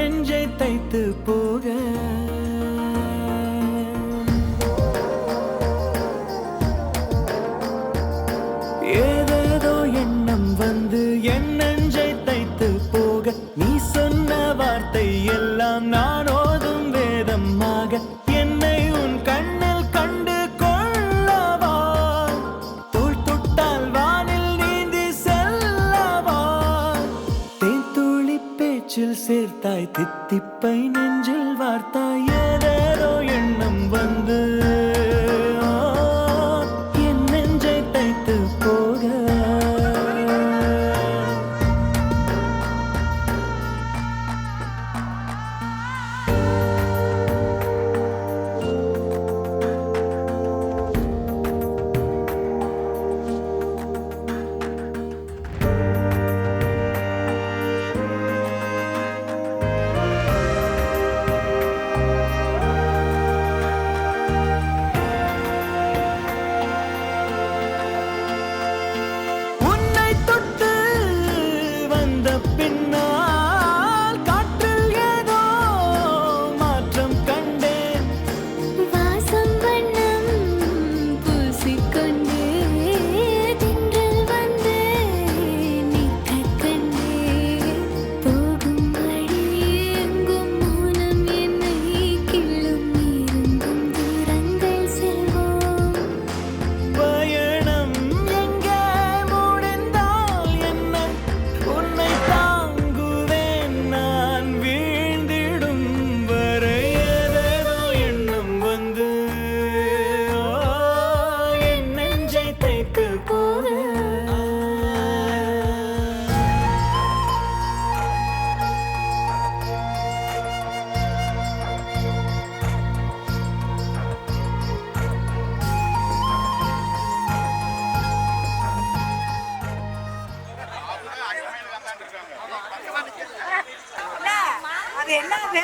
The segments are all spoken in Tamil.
நெஞ்சை தைத்து போக ஏதேதோ எண்ணம் வந்து என் நெஞ்சை தைத்து போக நீ சொன்ன வார்த்தை எல்லாம் நான் ஓதும் வேதமாக என்னை உன் கண்ணில் கண்டு கொள்ளவா தோள் தொட்டால் வானில் நீந்தி செல்லவா தேன்துளி பேச்சில் சேர்த்தாய் தித்திப்பை நெஞ்சில் வார்த்தாய் ஏதேதோ எண்ணம் வந்து என் நெஞ்சை தைத்து போக அது என்னது?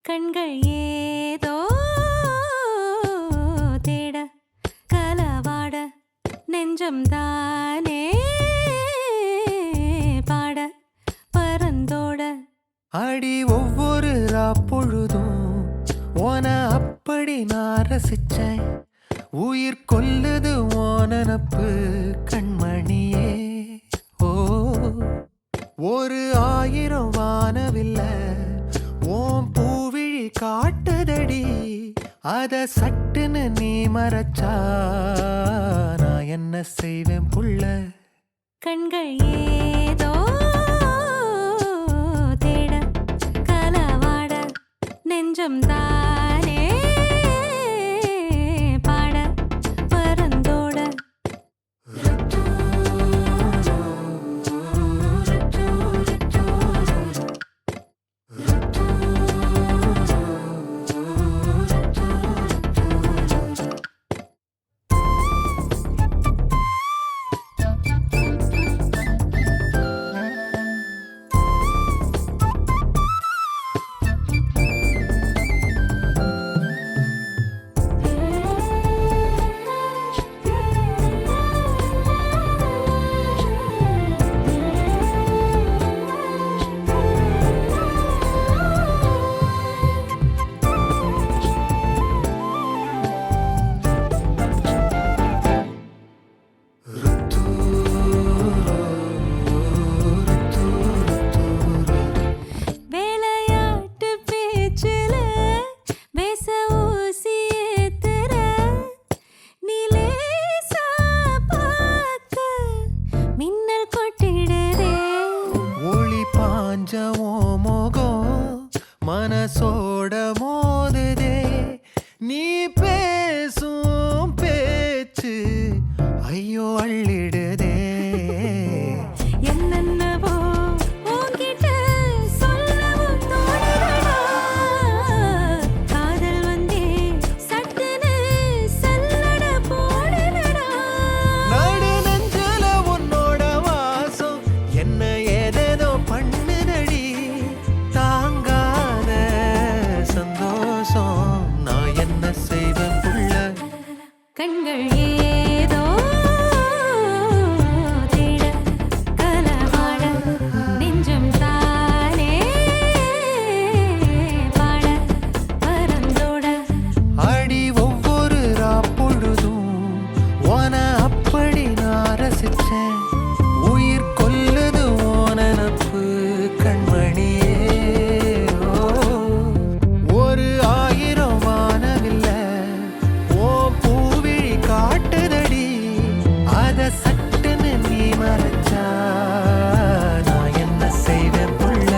கண்கள் ஏதோ தேட கலவாட நெஞ்சம் தானே பாட பரந்தோட அடி ஒவ்வொரு பொழுதும் ஓன அப்படி நான் ரசிச்சேன் உயிர் கொல்லுது ஓனப்பு கண்மணியே ஓ ஒரு 1000 வானவில்ல ஓம் பூவிழி காட்டுதடி அத சட்டுன்னு நீ மறைச்சா நான் என்ன செய்வேன் புள்ள கண்கள் ஏதோ தேட கலவாட நெஞ்சம் தானே பாட பரந்தோட நீ பேசும் பேச்சு ஐயோ அள்ளிடுதே. என்னென்னவோ உன்கிட்ட சொல்லவும் தோணுதடா. காதல் வந்தே சட்டுன்னு சல்லட போடுதடா. நடு நெஞ்சில உன்னோட வாசம் என்ன ஏதேதோ பண்ணுதடி. தாங்காத சந்தோஷம் நான் என்ன செய்வேன் புள்ள. கண்கள் ஏதோ தேட கலவாட நெஞ்சம் தானே பாட பறந்தோட. அடி ஒவ்வொரு பொழுதும் ஓன அப்படி நான் ரசிச்சேன். உயிர் கொல்லுது ஓன நப்பு கண்மணியே. ஒரு 1000 வானவில்ல ஓ பூவிழி காட்டுதடி. அத சட்டுன்னு நீ மறைச்சா நான் என்ன செய்வேன் புள்ள.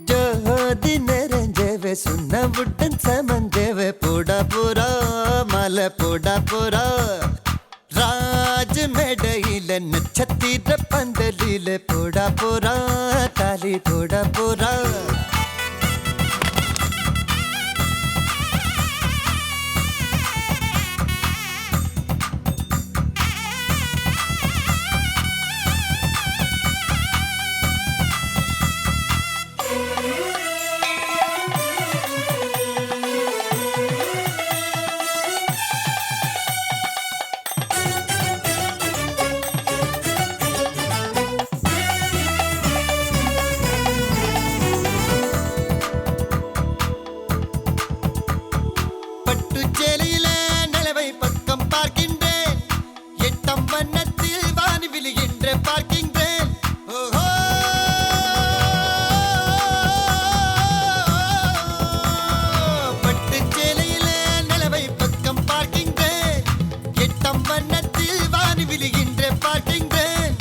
ஜோதி நிறைஞ்சவே சுண்ண விட்டன் சமஞ்சவே போடா போரா மலை போடா போரா. ராஜ் மேடையில நட்சத்திர பந்தலில போடா போரா தாலி போடா போரா. பட்டு சேலையில நிலவை பக்கம் பார்க்கின்றேன். எட்டம் வண்ணத்தில் வானி விழுகின்ற பார்க்கின்றேன். ஓஹோ பட்டு சேலையில நிலவை பக்கம் பார்க்கின்றேன். எட்டம் வண்ணத்தில் வானி விழுகின்ற பார்க்கின்றேன்.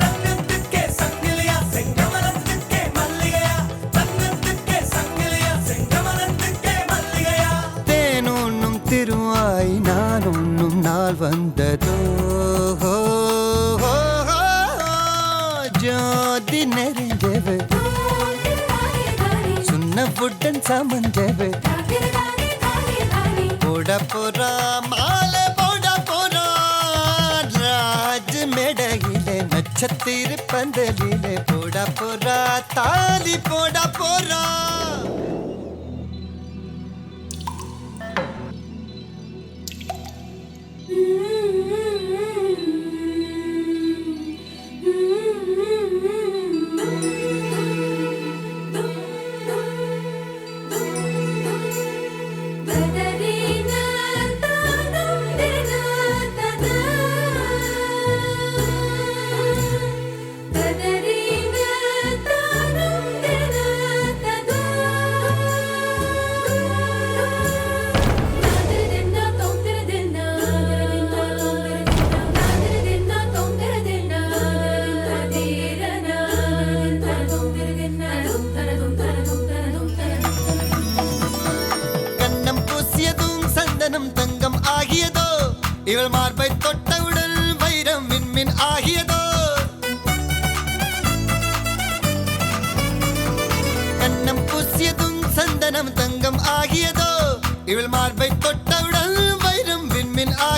தங்கத்துக்கே சங்கிலியா செங்கமலத்துக்கே மல்லிகையா. தங்கத்துக்கே சங்கிலியா செங்கமலத்துக்கே மல்லிகையா. தேன் உண்ணும் திருவாய் நான் உண்ணும் நாள் வந்ததோ. ஜோதி நெறிஞ்சவு சுண்ண புட்டன் சமஞ்சவு போட போறா மாலை போட போறா. ராஜ் மேடையிலே நட்சத்திர பந்தலிலே போட போறா தாலி போட போறா. கண்ணம் பூசியதும் சந்தனம் தங்கம் ஆகியதோ. இவள் மார்பை தொட்டவுடன் வைரம் மின்மின் ஆகியதோ. கண்ணம் பூசியதும் சந்தனம் தங்கம் ஆகியதோ. இவள் மார்பை தொட்டவுடன் வைரம் விண்மின் ஆகியதோ.